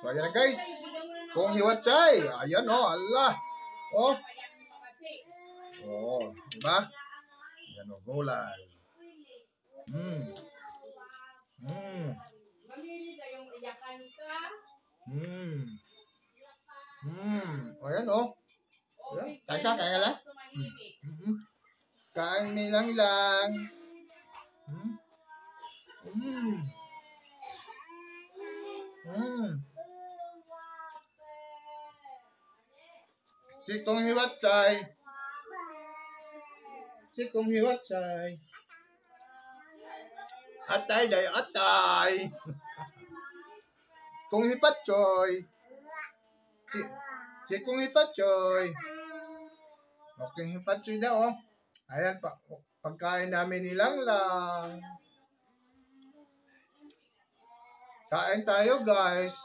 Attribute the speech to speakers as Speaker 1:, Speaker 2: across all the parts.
Speaker 1: So, ayan na guys. Kung hiwatchay. Ayan o, Allah. Oh. Oh, diba? Ayan o, gulay.
Speaker 2: Mamili kayong iyakan ka.
Speaker 1: Ayan o. Kain ka lang? Kain nilang lang. Sikong hiwatchay. Sikong hiwatchay. Atay day atay. Kung hipatchoy. Sikong hipatchoy. Okay, hipatchoy daw oh. Ayan pa. Pagkain namin nilang lang. Kain tayo guys.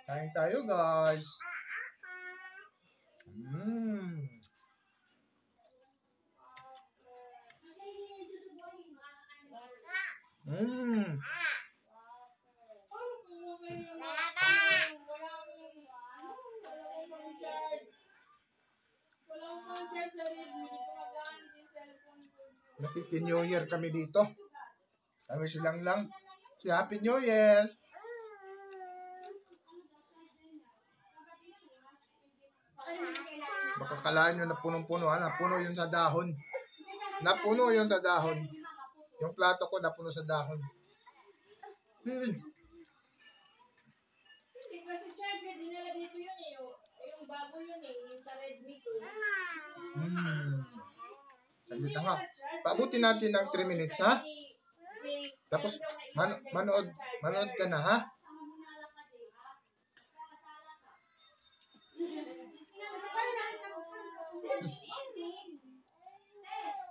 Speaker 1: Kain tayo guys. Happy New Year kami dito. Kami silang lang. Si Happy New Year. Baka kalaan nyo na punong-puno. Napuno yun sa dahon. Napuno yun sa dahon. Yung plato ko napuno sa dahon.
Speaker 2: Hindi kasi charger, dinala dito yun eh. Yung bago yun eh. Yung sa Redmi ko.
Speaker 1: Saglit nga. Paabutin natin ng 3 minutes ha. Tapos manood ka na ha.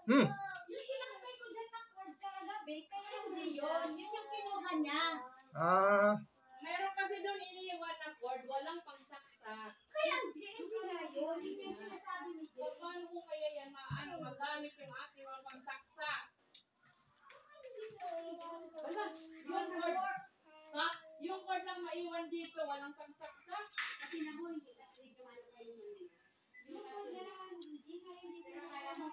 Speaker 3: Yung sinakbay ko dyan na cord kagabi, kaya hindi yun. Yun yung kinuha niya.
Speaker 2: Meron kasi doon iniiwan na cord, walang pangsaksak.
Speaker 3: Kaya hindi na yun. Hindi yung sinasabi ni Jay.
Speaker 2: Paano ko kaya yan magamit yung ating walang pangsaksak? Wala, yung cord. Ha? Yung cord lang maiwan dito, walang pangsaksak.
Speaker 3: Kasi nabuhin nila. Medyo ano kayo naman. Yung cord na lang, hindi na hindi na kaya mo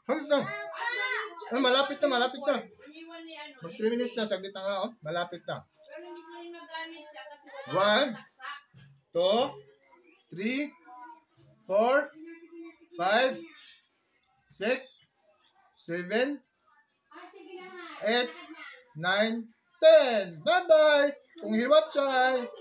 Speaker 1: Hanggang na. Malapit na.
Speaker 2: Iniwan ni ano.
Speaker 1: Mag 3 minutes na. Saglit na nga oh. Malapit na.
Speaker 2: Pero hindi ko rin magamit siya kasi walang pangsaksak.
Speaker 1: 2, 3, 4, 5, 6, 7, 8, 9, 10. Bye-bye! Kung hiwatchay!